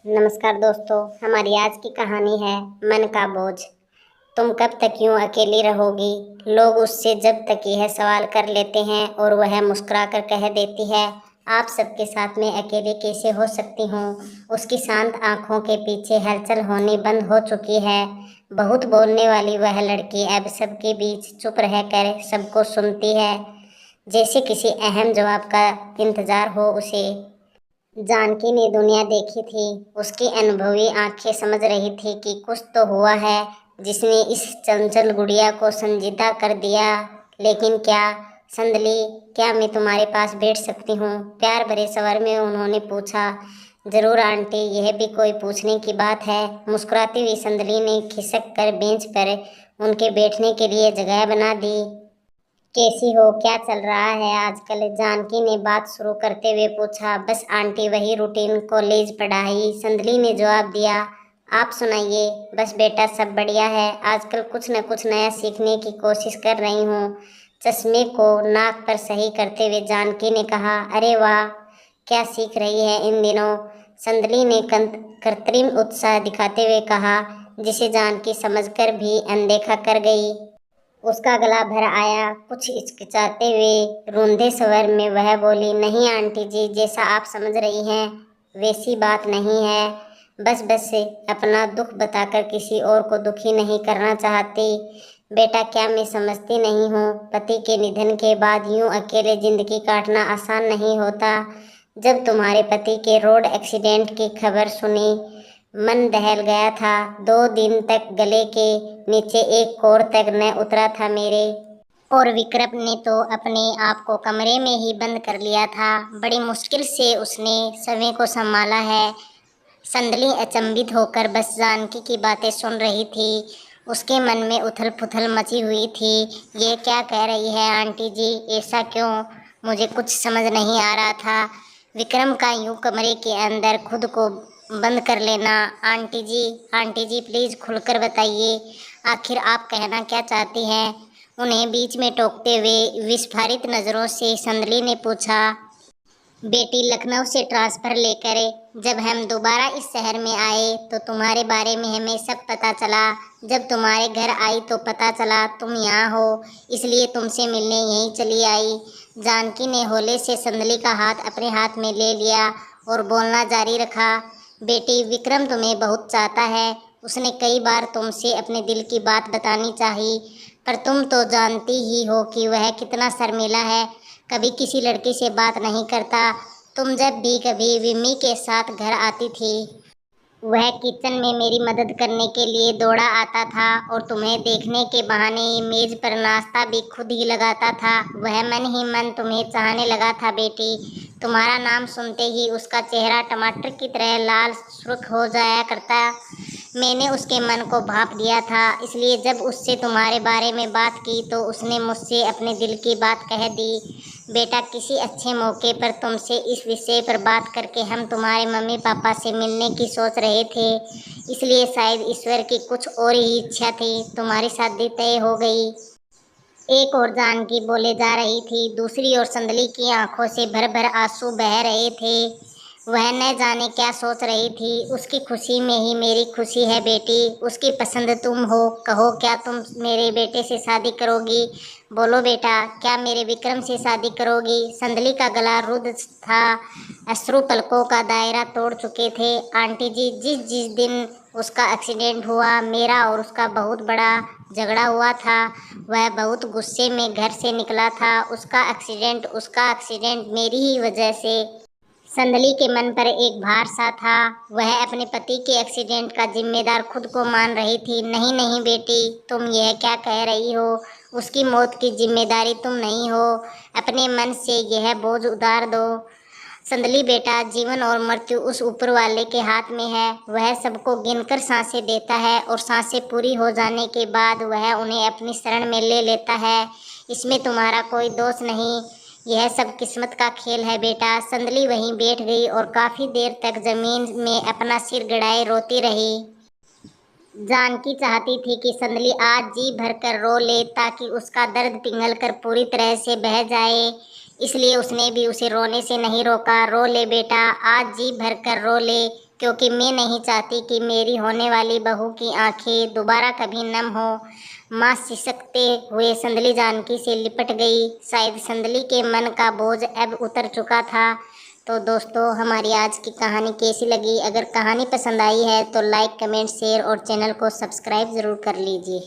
नमस्कार दोस्तों, हमारी आज की कहानी है मन का बोझ। तुम कब तक यूं अकेली रहोगी? लोग उससे जब तक यह सवाल कर लेते हैं और वह मुस्कुराकर कह देती है, आप सबके साथ में अकेले कैसे हो सकती हूँ। उसकी शांत आंखों के पीछे हलचल होनी बंद हो चुकी है। बहुत बोलने वाली वह लड़की अब सबके बीच चुप रहकर सबको सुनती है, जैसे किसी अहम जवाब का इंतजार हो उसे। जानकी ने दुनिया देखी थी। उसकी अनुभवी आंखें समझ रही थी कि कुछ तो हुआ है जिसने इस चंचल गुड़िया को संजीदा कर दिया। लेकिन क्या? संदली, क्या मैं तुम्हारे पास बैठ सकती हूँ? प्यार भरे स्वर में उन्होंने पूछा। जरूर आंटी, यह भी कोई पूछने की बात है। मुस्कुराती हुई संदली ने खिसक कर बेंच पर उनके बैठने के लिए जगह बना दी। कैसी हो? क्या चल रहा है आजकल? जानकी ने बात शुरू करते हुए पूछा। बस आंटी, वही रूटीन, कॉलेज, पढ़ाई, संदली ने जवाब दिया। आप सुनाइए? बस बेटा, सब बढ़िया है। आजकल कुछ न कुछ नया सीखने की कोशिश कर रही हूँ। चश्मे को नाक पर सही करते हुए जानकी ने कहा। अरे वाह, क्या सीख रही है इन दिनों? संदली ने कृत्रिम उत्साह दिखाते हुए कहा, जिसे जानकी समझकर भी अनदेखा कर गई। उसका गला भर आया। कुछ हिचकिचाते हुए रूंधे स्वर में वह बोली, नहीं आंटी जी, जैसा आप समझ रही हैं वैसी बात नहीं है। बस बस अपना दुख बताकर किसी और को दुखी नहीं करना चाहती। बेटा, क्या मैं समझती नहीं हूँ? पति के निधन के बाद यूं अकेले जिंदगी काटना आसान नहीं होता। जब तुम्हारे पति के रोड एक्सीडेंट की खबर सुनी, मन दहल गया था। 2 दिन तक गले के नीचे एक कोर तक न उतरा था मेरे। और विक्रम ने तो अपने आप को कमरे में ही बंद कर लिया था। बड़ी मुश्किल से उसने समय को संभाला है। संदली अचंभित होकर बस जानकी की बातें सुन रही थी। उसके मन में उथल पुथल मची हुई थी। ये क्या कह रही है आंटी जी? ऐसा क्यों? मुझे कुछ समझ नहीं आ रहा था। विक्रम का यूं कमरे के अंदर खुद को बंद कर लेना। आंटी जी प्लीज खुलकर बताइए, आखिर आप कहना क्या चाहती हैं? उन्हें बीच में टोकते हुए विस्फारित नजरों से संदली ने पूछा। बेटी, लखनऊ से ट्रांसफर लेकर जब हम दोबारा इस शहर में आए तो तुम्हारे बारे में हमें सब पता चला। जब तुम्हारे घर आई तो पता चला तुम यहाँ हो, इसलिए तुमसे मिलने यहीं चली आई। जानकी ने हौले से संदली का हाथ अपने हाथ में ले लिया और बोलना जारी रखा। बेटी, विक्रम तुम्हें बहुत चाहता है। उसने कई बार तुमसे अपने दिल की बात बतानी चाहिए, पर तुम तो जानती ही हो कि वह कितना शर्मीला है, कभी किसी लड़की से बात नहीं करता। तुम जब भी कभी विम्मी के साथ घर आती थी, वह किचन में मेरी मदद करने के लिए दौड़ा आता था और तुम्हें देखने के बहाने मेज पर नाश्ता भी खुद ही लगाता था। वह मन ही मन तुम्हें चाहने लगा था बेटी। तुम्हारा नाम सुनते ही उसका चेहरा टमाटर की तरह लाल सुर्ख हो जाया करता। मैंने उसके मन को भांप दिया था, इसलिए जब उससे तुम्हारे बारे में बात की तो उसने मुझसे अपने दिल की बात कह दी। बेटा, किसी अच्छे मौके पर तुमसे इस विषय पर बात करके हम तुम्हारे मम्मी पापा से मिलने की सोच रहे थे, इसलिए शायद ईश्वर की कुछ और ही इच्छा थी, तुम्हारी शादी तय हो गई। एक और जानकी बोले जा रही थी, दूसरी ओर संदली की आंखों से भर भर आंसू बह रहे थे। वह न जाने क्या सोच रही थी। उसकी खुशी में ही मेरी खुशी है बेटी। उसकी पसंद तुम हो। कहो, क्या तुम मेरे बेटे से शादी करोगी? बोलो बेटा, क्या मेरे विक्रम से शादी करोगी? संदली का गला रुद्ध था। अश्रु पलकों का दायरा तोड़ चुके थे। आंटी जी, जिस जिस दिन उसका एक्सीडेंट हुआ, मेरा और उसका बहुत बड़ा झगड़ा हुआ था। वह बहुत गुस्से में घर से निकला था। उसका एक्सीडेंट मेरी ही वजह से। संदली के मन पर एक भार सा था। वह अपने पति के एक्सीडेंट का जिम्मेदार खुद को मान रही थी। नहीं नहीं बेटी, तुम यह क्या कह रही हो? उसकी मौत की जिम्मेदारी तुम नहीं हो। अपने मन से यह बोझ उतार दो। संदली बेटा, जीवन और मृत्यु उस ऊपर वाले के हाथ में है। वह सबको गिनकर सांसें देता है और सांसें पूरी हो जाने के बाद वह उन्हें अपनी शरण में ले लेता है। इसमें तुम्हारा कोई दोष नहीं। यह सब किस्मत का खेल है बेटा। संदली वहीं बैठ गई और काफी देर तक जमीन में अपना सिर गड़ाए रोती रही। जानकी चाहती थी कि संदली आज जी भर कर रो ले ताकि उसका दर्द पिघल कर पूरी तरह से बह जाए, इसलिए उसने भी उसे रोने से नहीं रोका। रो ले बेटा, आज जी भर कर रो ले। क्योंकि मैं नहीं चाहती कि मेरी होने वाली बहू की आंखें दोबारा कभी नम हो। माँ सिसकते हुए संदली जानकी से लिपट गई। शायद संदली के मन का बोझ अब उतर चुका था। तो दोस्तों, हमारी आज की कहानी कैसी लगी? अगर कहानी पसंद आई है तो लाइक, कमेंट, शेयर और चैनल को सब्सक्राइब ज़रूर कर लीजिए।